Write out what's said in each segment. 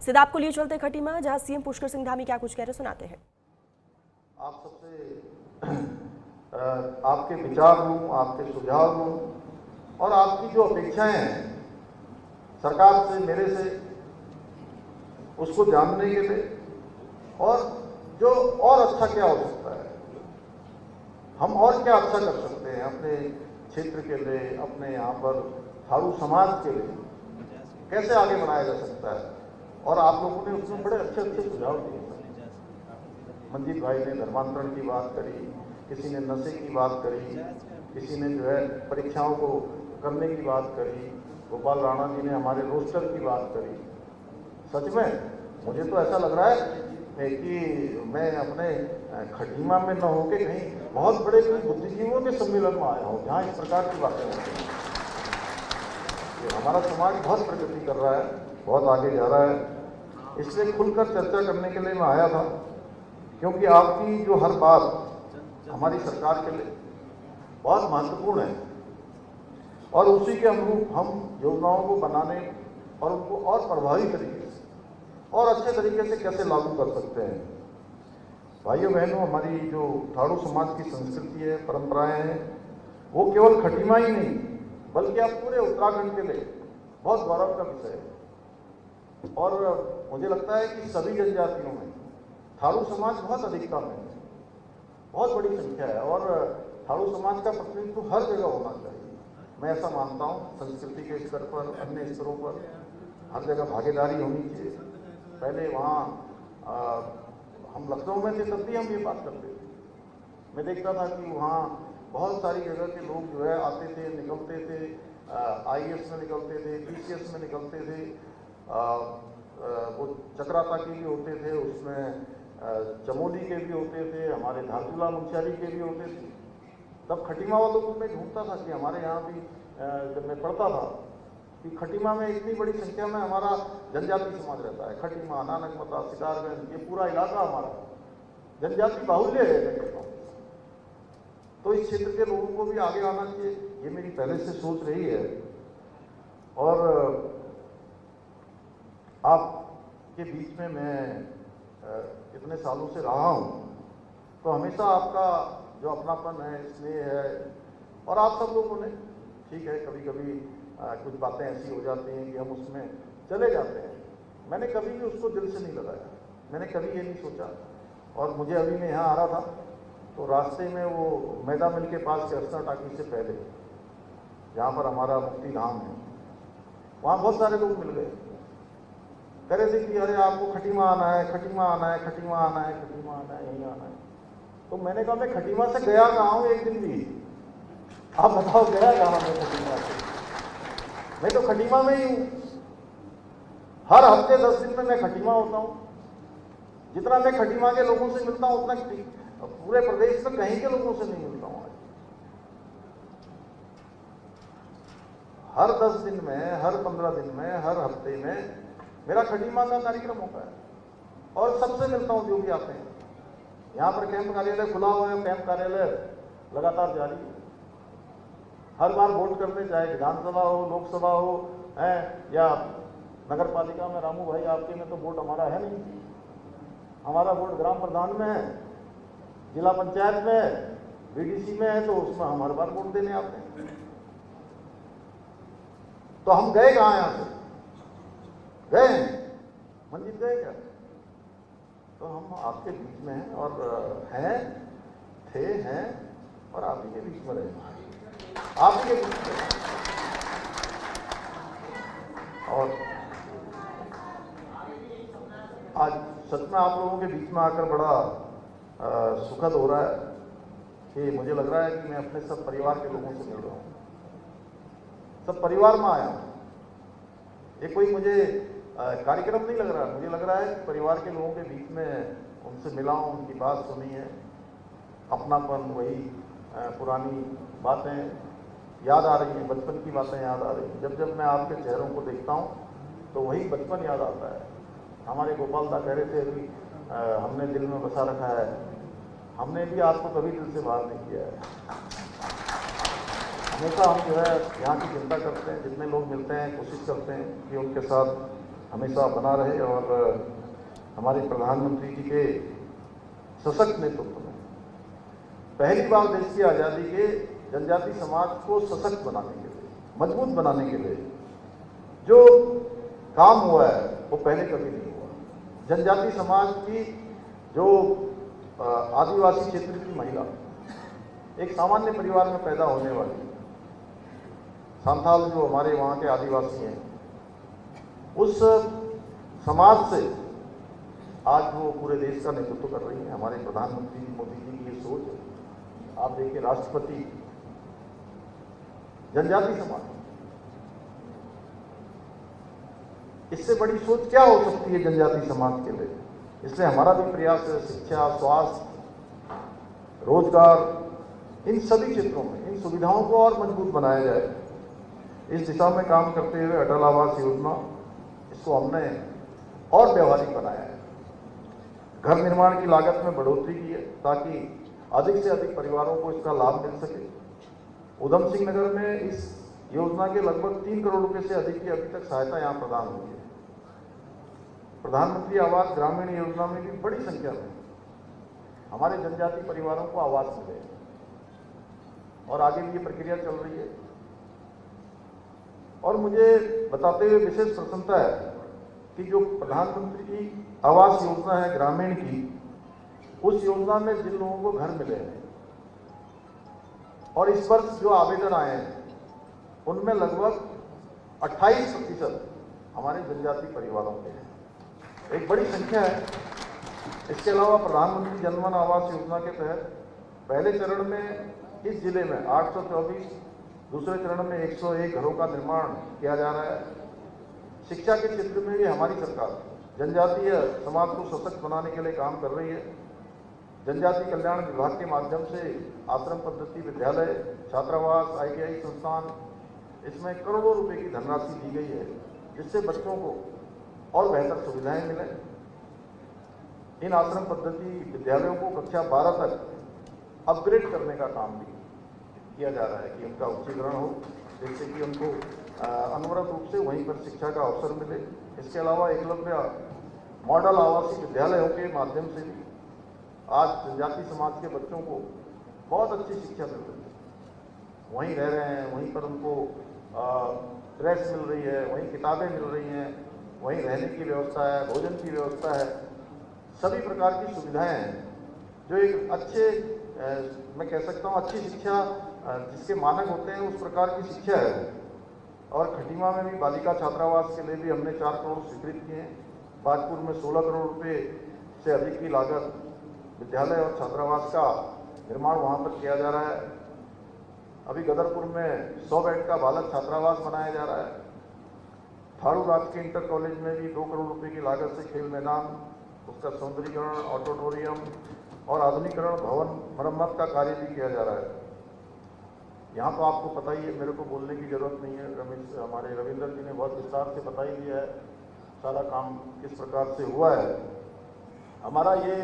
सिदाब को लिए चलते खटीमा, जहां सीएम पुष्कर सिंह धामी क्या कुछ कह रहे सुनाते हैं। आप सबसे आपके विचार लूं, आपके सुझाव लूं और आपकी जो अपेक्षाएं हैं सरकार से, मेरे से, उसको जानने के लिए और जो और अच्छा क्या हो सकता है, हम और क्या अच्छा कर सकते हैं अपने क्षेत्र के लिए, अपने यहाँ पर थारू समाज के लिए कैसे आगे बढ़ाया जा सकता है। और आप लोगों ने उसमें बड़े अच्छे अच्छे सुझाव दिए। मंजीत भाई ने धर्मांतरण की बात करी, किसी ने नशे की बात करी, किसी ने जो है परीक्षाओं को करने की बात करी, गोपाल राणा जी ने हमारे रोस्टर की बात करी। सच में मुझे तो ऐसा लग रहा है कि मैं अपने खटीमा में न होकर कहीं बहुत बड़े बुद्धिजीवियों के सम्मेलन में आया हूँ, जहाँ इस प्रकार की बातें होती हैं। हमारा समाज बहुत प्रगति कर रहा है, बहुत आगे जा रहा है, इसलिए खुलकर चर्चा करने के लिए मैं आया था, क्योंकि आपकी जो हर बात हमारी सरकार के लिए बहुत महत्वपूर्ण है और उसी के अनुरूप हम योजनाओं को बनाने और उनको और प्रभावी तरीके से और अच्छे तरीके से कैसे लागू कर सकते हैं। भाइयों बहनों, हमारी जो थारू समाज की संस्कृति है, परंपराएं हैं, वो केवल खटीमा ही नहीं बल्कि आप पूरे उत्तराखंड के लिए बहुत गौरव का विषय है। और मुझे लगता है कि सभी जनजातियों में थारू समाज बहुत अधिकता में है, बहुत बड़ी संख्या है और थारू समाज का प्रतिनिधित्व हर जगह होना चाहिए। मैं ऐसा मानता हूँ, संस्कृति के स्तर पर, अन्य स्तरों पर हर जगह भागीदारी होनी चाहिए। पहले वहाँ हम लखनऊ में थे तब भी हम ये बात करते थे। मैं देखता था कि वहाँ बहुत सारी जगह के लोग जो है आते थे, निकलते थे, IAS में निकलते थे, PCS में निकलते थे, वो चक्राता के भी होते थे, उसमें चमोली के भी होते थे, हमारे धारचूला मुंशियारी के भी होते थे। तब खटीमा वालों को मैं ढूंढता था कि हमारे यहाँ भी जब मैं पढ़ता था कि खटीमा में इतनी बड़ी संख्या में हमारा जनजाति समाज रहता है। खटीमा, नानकमता, सितारगंज, ये पूरा इलाका हमारा जनजाति बाहुल्य है। मैं कहता हूँ तो इस क्षेत्र के लोगों को भी आगे आना चाहिए, ये मेरी पहले से सोच रही है। और आपके बीच में मैं इतने सालों से रहा हूँ तो हमेशा आपका जो अपनापन है, स्नेह है, और आप सब लोगों ने, ठीक है, कभी कभी कुछ बातें ऐसी हो जाती हैं कि हम उसमें चले जाते हैं। मैंने कभी भी उसको दिल से नहीं लगाया, मैंने कभी ये नहीं सोचा। और मुझे अभी मैं यहाँ आ रहा था तो रास्ते में वो मैदा मिल के पास के अस्ना टाकी से पहले, जहाँ पर हमारा मुक्ति धाम है, वहाँ बहुत सारे लोग मिल गए। कह रहे थे कि अरे आपको खटीमा आना है, खटीमा आना है, खटीमा आना है, खटीमा आना है, यहीं आना है। तो मैंने कहा मैं खटीमा से गया कहाँ हूँ एक दिन भी? आप बताओ गया कहाँ मैं खटीमा से? मैं तो खटीमा में ही हूँ। हर हफ्ते 10 दिन में मैं खटीमा होता हूँ। जितना मैं खटीमा के लोगों से मिलता हूँ उतना पूरे प्रदेश में कहीं के लोगों से नहीं मिलता हूँ। हर 10 दिन में, हर 15 दिन में, हर हफ्ते में मेरा खटीमा का कार्यक्रम होता है और सबसे मिलता हूँ जो भी आते हैं। यहाँ पर कैंप कार्यालय खुला हुआ है, कैंप कार्यालय लगातार जारी है। हर बार वोट करने, चाहे विधानसभा हो, लोकसभा हो, है या नगर पालिका में, रामू भाई आपके में तो वोट हमारा है नहीं, हमारा वोट ग्राम प्रधान में है, जिला पंचायत में है, BDC में है, तो उसमें हम हर बार वोट देने आते हैं। तो हम गए कहाँ यहाँ से? गए मंजिल गए क्या? तो हम आपके बीच में हैं और हैं, थे, हैं और आप ही के बीच में रहे, आप ही के बीच में। और आज सच में आप लोगों के बीच में आकर बड़ा सुखद हो रहा है कि मुझे लग रहा है कि मैं अपने सब परिवार के लोगों से मिल रहा हूँ, सब परिवार में आया हूँ। ये कोई मुझे कार्यक्रम नहीं लग रहा है, मुझे लग रहा है कि परिवार के लोगों के बीच में उनसे मिला हूँ, उनकी बात सुनी है, अपनापन, वही पुरानी बातें याद आ रही हैं, बचपन की बातें याद आ रही हैं। जब जब मैं आपके चेहरों को देखता हूँ तो वही बचपन याद आता है। हमारे गोपाल दा कह रहे थे कि हमने दिल में बसा रखा है, हमने भी आपको कभी दिल से बाहर नहीं किया है। हमेशा हम जो है यहाँ की चिंता करते हैं, जितने लोग मिलते हैं कोशिश करते हैं कि उनके साथ हमेशा बना रहे और हमारे प्रधानमंत्री जी के सशक्त नेतृत्व में पहली बार देश की आज़ादी के जनजाति समाज को सशक्त बनाने के लिए, मजबूत बनाने के लिए जो काम हुआ है वो पहले कभी नहीं हुआ। जनजाति समाज की जो आदिवासी क्षेत्र की महिला, एक सामान्य परिवार में पैदा होने वाली संथाल जो हमारे वहाँ के आदिवासी हैं, उस समाज से आज वो पूरे देश का नेतृत्व कर रही है। हमारे प्रधानमंत्री मोदी जी की ये सोच है। आप देखिए, राष्ट्रपति जनजाति समाज, इससे बड़ी सोच क्या हो सकती है जनजाति समाज के लिए। इसलिए हमारा भी प्रयास है शिक्षा, स्वास्थ्य, रोजगार, इन सभी क्षेत्रों में इन सुविधाओं को और मजबूत बनाया जाए। इस दिशा में काम करते हुए अटल आवास योजना, इसको हमने और व्यवहारिक बनाया है। घर निर्माण की लागत में बढ़ोतरी की है ताकि अधिक से अधिक परिवारों को इसका लाभ मिल सके। उधम सिंह नगर में इस योजना के लगभग 3 करोड़ रुपए से अधिक की अभी तक सहायता यहाँ प्रदान हुई है। प्रधानमंत्री आवास ग्रामीण योजना में भी बड़ी संख्या में हमारे जनजाति परिवारों को आवास मिले और आगे भी ये प्रक्रिया चल रही है। और मुझे बताते हुए विशेष प्रसन्नता है कि जो प्रधानमंत्री आवास योजना है ग्रामीण की, उस योजना में जिन लोगों को घर मिले हैं और इस वर्ष जो आवेदन आए हैं उनमें लगभग 28% हमारे जनजाति परिवारों के हैं, एक बड़ी संख्या है। इसके अलावा प्रधानमंत्री जनधन आवास योजना के तहत पहले चरण में इस जिले में 824, दूसरे चरण में 101 घरों का निर्माण किया जा रहा है। शिक्षा के क्षेत्र में भी हमारी सरकार जनजातीय समाज को सशक्त बनाने के लिए काम कर रही है। जनजाति कल्याण विभाग के माध्यम से आश्रम पद्धति विद्यालय, छात्रावास, ITI संस्थान, इसमें करोड़ों रुपए की धनराशि दी गई है जिससे बच्चों को और बेहतर सुविधाएं मिलें। इन आश्रम पद्धति विद्यालयों को कक्षा 12 तक अपग्रेड करने का काम भी किया जा रहा है कि उनका उच्चीकरण हो, जिससे कि उनको अनवरत रूप से वहीं पर शिक्षा का अवसर मिले। इसके अलावा एकलव्य मॉडल आवासीय विद्यालयों के माध्यम से भी आज जनजाति समाज के बच्चों को बहुत अच्छी शिक्षा मिल रही है। वहीं रह रहे हैं, वहीं पर उनको ड्रेस मिल रही है, वहीं किताबें मिल रही हैं, वहीं रहने की व्यवस्था है, भोजन की व्यवस्था है, सभी प्रकार की सुविधाएं हैं जो एक अच्छे मैं कह सकता हूँ अच्छी शिक्षा जिसके मानक होते हैं उस प्रकार की शिक्षा है। और खटीमा में भी बालिका छात्रावास के लिए भी हमने 4 करोड़ स्वीकृत किए हैं। बाजपुर में 16 करोड़ रुपए से अधिक की लागत विद्यालय और छात्रावास का निर्माण वहाँ पर किया जा रहा है। अभी गदरपुर में 100 बेड का बालक छात्रावास बनाया जा रहा है। थारू राजकीय इंटर कॉलेज में भी 2 करोड़ रुपए की लागत से खेल मैदान, उसका सौंदर्यीकरण, ऑडिटोरियम और आधुनिकीकरण, भवन मरम्मत का कार्य भी किया जा रहा है। यहाँ तो आपको पता ही है, मेरे को बोलने की जरूरत नहीं है। हमारे रविंदर जी ने बहुत विस्तार से बता ही दिया है सारा काम किस प्रकार से हुआ है। हमारा ये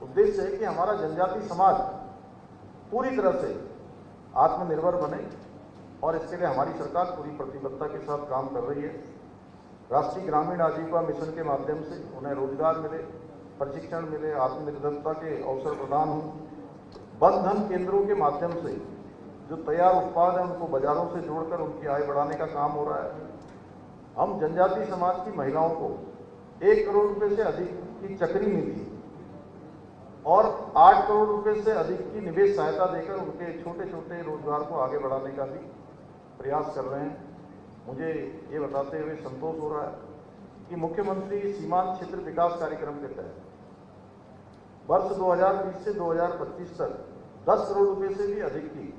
उद्देश्य है कि हमारा जनजाति समाज पूरी तरह से आत्मनिर्भर बने और इसके लिए हमारी सरकार पूरी प्रतिबद्धता के साथ काम कर रही है। राष्ट्रीय ग्रामीण आजीविका मिशन के माध्यम से उन्हें रोजगार मिले, प्रशिक्षण मिले, आत्मनिर्भरता के अवसर प्रदान हों। वन धन केंद्रों के माध्यम से जो तैयार उत्पाद हैं उनको बाजारों से जोड़कर उनकी आय बढ़ाने का काम हो रहा है। हम जनजाति समाज की महिलाओं को 1 करोड़ रुपए से अधिक की चक्री निधि और 8 करोड़ रुपए से अधिक की निवेश सहायता देकर उनके छोटे छोटे रोजगार को आगे बढ़ाने का भी प्रयास कर रहे हैं। मुझे ये बताते हुए संतोष हो रहा है कि मुख्यमंत्री सीमांत क्षेत्र विकास कार्यक्रम के तहत वर्ष 2020 से 2025 तक 10 करोड़ रुपए से भी अधिक की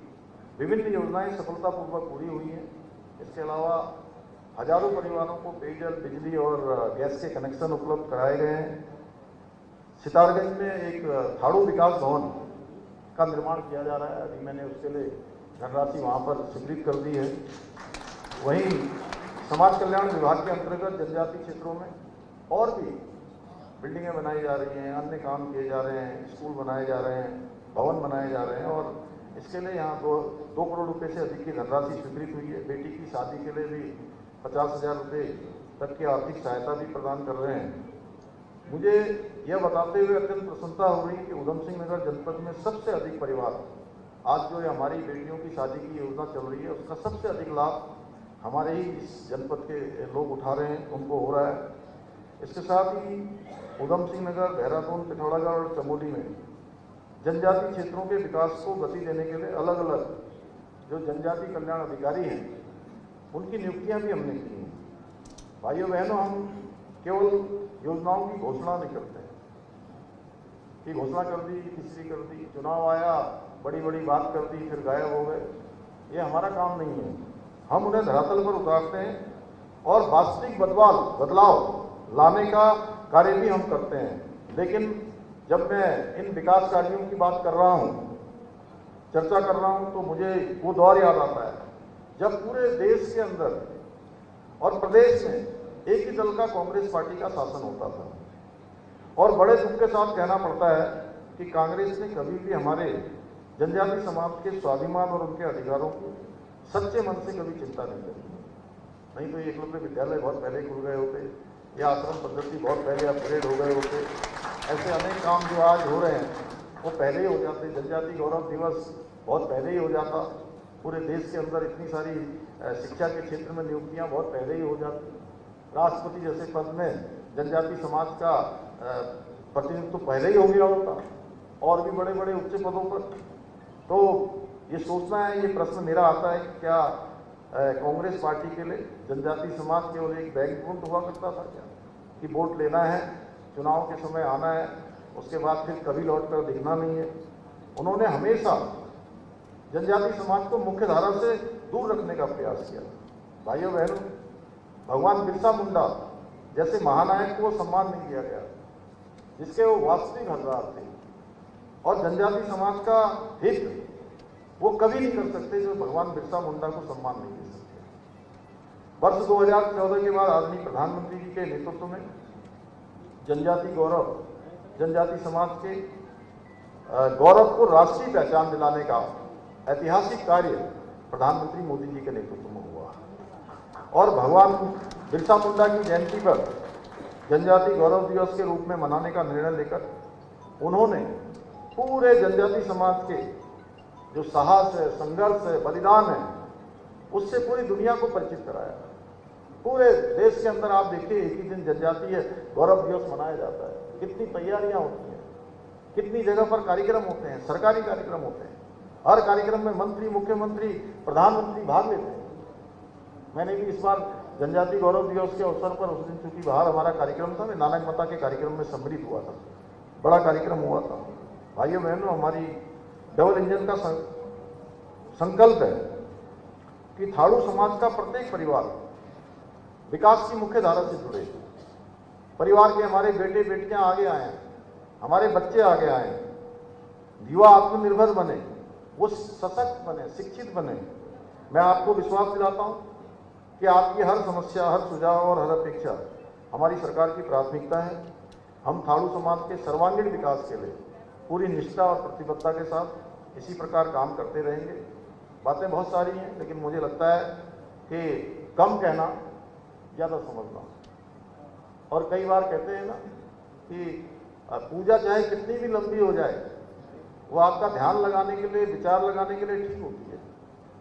विभिन्न योजनाएं सफलतापूर्वक पूरी हुई हैं। इसके अलावा हजारों परिवारों को पेयजल, बिजली और गैस के कनेक्शन उपलब्ध कराए गए हैं। सितारगंज में एक थाड़ू विकास भवन का निर्माण किया जा रहा है। अभी मैंने उसके लिए धनराशि वहाँ पर स्वीकृत कर दी है। वहीं समाज कल्याण विभाग के अंतर्गत जनजाति क्षेत्रों में और भी बिल्डिंगें बनाई जा रही हैं, अन्य काम किए जा रहे हैं, स्कूल बनाए जा रहे हैं, भवन बनाए जा रहे हैं और इसके लिए यहाँ 2 करोड़ रुपए से अधिक की धनराशि स्वीकृत हुई है। बेटी की शादी के लिए भी 50,000 रुपये तक की आर्थिक सहायता भी प्रदान कर रहे हैं। मुझे यह बताते हुए अत्यंत प्रसन्नता हो रही है कि उधम सिंह नगर जनपद में सबसे अधिक परिवार, आज जो ये हमारी बेटियों की शादी की योजना चल रही है उसका सबसे अधिक लाभ हमारे ही इस जनपद के लोग उठा रहे हैं, उनको हो रहा है। इसके साथ ही उधम सिंह नगर, देहरादून, पिथौरागढ़ और चमोली में जनजातीय क्षेत्रों के विकास को गति देने के लिए अलग अलग जो जनजातीय कल्याण अधिकारी हैं उनकी नियुक्तियां भी हमने की हैं। भाइयों बहनों, हम केवल योजनाओं की घोषणा नहीं करते हैं कि घोषणा कर दी, तीसरी कर दी, चुनाव आया, बड़ी बड़ी बात कर दी, फिर गायब हो गए। ये हमारा काम नहीं है। हम उन्हें धरातल पर उतारते हैं और वास्तविक बदलाव लाने का कार्य भी हम करते हैं। लेकिन जब मैं इन विकास कार्यों की बात कर रहा हूँ, चर्चा कर रहा हूँ, तो मुझे वो दौर याद आता है जब पूरे देश के अंदर और प्रदेश में एक ही दल का कांग्रेस पार्टी का शासन होता था। और बड़े दुख के साथ कहना पड़ता है कि कांग्रेस ने कभी भी हमारे जनजातीय समाज के स्वाभिमान और उनके अधिकारों को सच्चे मन से कभी चिंता नहीं करी। नहीं तो ये एकलव्य विद्यालय बहुत पहले खुल गए होते, या आश्रम पद्धति बहुत पहले अपग्रेड हो गए होते। ऐसे अनेक काम जो आज हो रहे हैं वो पहले ही हो जाते। जनजातीय गौरव दिवस बहुत पहले ही हो जाता। पूरे देश के अंदर इतनी सारी शिक्षा के क्षेत्र में नियुक्तियां बहुत पहले ही हो जाती। राष्ट्रपति जैसे पद में जनजातीय समाज का प्रतिनिधित्व तो पहले ही हो गया होता, और भी बड़े बड़े उच्च पदों पर। तो ये सोचना है, ये प्रश्न मेरा आता है कि क्या कांग्रेस पार्टी के लिए जनजातीय समाज केवल एक बैंक अकाउंट हुआ करता था क्या, कि वोट लेना है, चुनाव के समय आना है, उसके बाद फिर कभी लौट कर दिखना नहीं है। उन्होंने हमेशा जनजातीय समाज को मुख्य धारा से दूर रखने का प्रयास किया। भाइयों बहनों, भगवान बिरसा मुंडा जैसे महानायक को सम्मान नहीं दिया गया जिसके वो वास्तविक हकदार थे, और जनजातीय समाज का हित वो कभी नहीं कर सकते जो भगवान बिरसा मुंडा को सम्मान नहीं दे सकते। वर्ष 2014 के बाद आदरणीय प्रधानमंत्री जी के नेतृत्व में जनजातीय गौरव, जनजातीय समाज के गौरव को राष्ट्रीय पहचान दिलाने का ऐतिहासिक कार्य प्रधानमंत्री मोदी जी के नेतृत्व में हुआ, और भगवान बिरसा मुंडा की जयंती पर जनजातीय गौरव दिवस के रूप में मनाने का निर्णय लेकर उन्होंने पूरे जनजातीय समाज के जो साहस है, संघर्ष है, बलिदान है, उससे पूरी दुनिया को परिचित कराया। पूरे देश के अंदर आप देखिए, एक ही दिन जनजातीय गौरव दिवस मनाया जाता है। कितनी तैयारियां होती हैं, कितनी जगह पर कार्यक्रम होते हैं, सरकारी कार्यक्रम होते हैं। हर कार्यक्रम में मंत्री, मुख्यमंत्री, प्रधानमंत्री भाग लेते हैं। मैंने भी इस बार जनजातीय गौरव दिवस के अवसर पर, उस दिन चूंकि बाहर हमारा कार्यक्रम था, मैं नानक मता के कार्यक्रम में सम्मिलित हुआ था। बड़ा कार्यक्रम हुआ था। भाइयों बहनों, हमारी डबल इंजन का संकल्प है कि थारू समाज का प्रत्येक परिवार विकास की मुख्य धारा से जुड़े। परिवार के हमारे बेटे बेटियां आगे आए, हमारे बच्चे आगे आए, युवा आत्मनिर्भर बने, वो सशक्त बने, शिक्षित बने। मैं आपको विश्वास दिलाता हूं कि आपकी हर समस्या, हर सुझाव और हर अपेक्षा हमारी सरकार की प्राथमिकता है। हम थारू समाज के सर्वांगीण विकास के लिए पूरी निष्ठा और प्रतिबद्धता के साथ इसी प्रकार काम करते रहेंगे। बातें बहुत सारी हैं, लेकिन मुझे लगता है कि कम कहना ज़्यादा समझना। और कई बार कहते हैं ना कि पूजा चाहे कितनी भी लंबी हो जाए, वो आपका ध्यान लगाने के लिए, विचार लगाने के लिए ठीक होती है,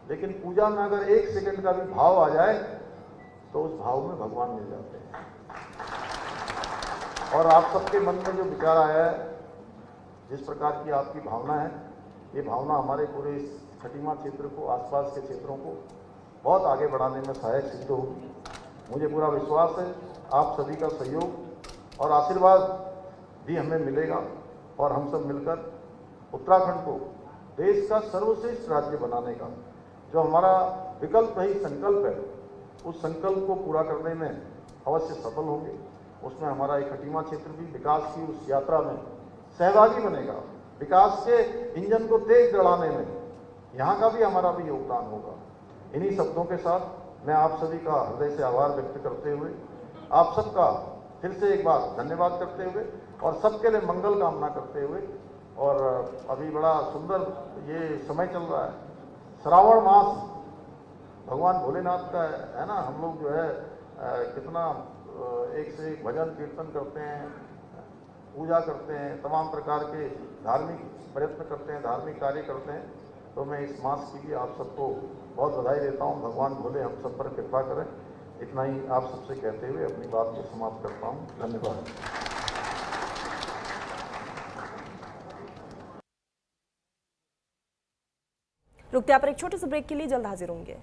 लेकिन पूजा में अगर एक सेकंड का भी भाव आ जाए तो उस भाव में भगवान मिल जाते हैं। और आप सबके मन में जो विचार आया है, जिस प्रकार की आपकी भावना है, ये भावना हमारे पूरे इस खटीमा क्षेत्र को, आसपास के क्षेत्रों को बहुत आगे बढ़ाने में सहायक सिद्ध होगी। मुझे पूरा विश्वास है आप सभी का सहयोग और आशीर्वाद भी हमें मिलेगा, और हम सब मिलकर उत्तराखंड को देश का सर्वश्रेष्ठ राज्य बनाने का जो हमारा विकल्प नहीं संकल्प है, उस संकल्प को पूरा करने में अवश्य सफल होंगे। उसमें हमारा एक खटीमा क्षेत्र भी विकास की उस यात्रा में सहभागी बनेगा। विकास के इंजन को तेज दौड़ाने में यहाँ का भी हमारा भी योगदान होगा। इन्हीं शब्दों के साथ मैं आप सभी का हृदय से आभार व्यक्त करते हुए, आप सबका फिर से एक बार धन्यवाद करते हुए और सबके लिए मंगल कामना करते हुए, और अभी बड़ा सुंदर ये समय चल रहा है, श्रावण मास भगवान भोलेनाथ का है ना। हम लोग जो है कितना एक से एक भजन कीर्तन करते हैं, पूजा करते हैं, तमाम प्रकार के धार्मिक प्रयत्न करते हैं, धार्मिक कार्य करते हैं। तो मैं इस मास के लिए आप सबको बहुत बधाई देता हूँ। भगवान भोले हम सब पर कृपा करें। इतना ही आप सबसे कहते हुए अपनी बात को समाप्त करता हूँ। धन्यवाद। रुकते आप एक छोटे से ब्रेक के लिए, जल्द हाजिर होंगे।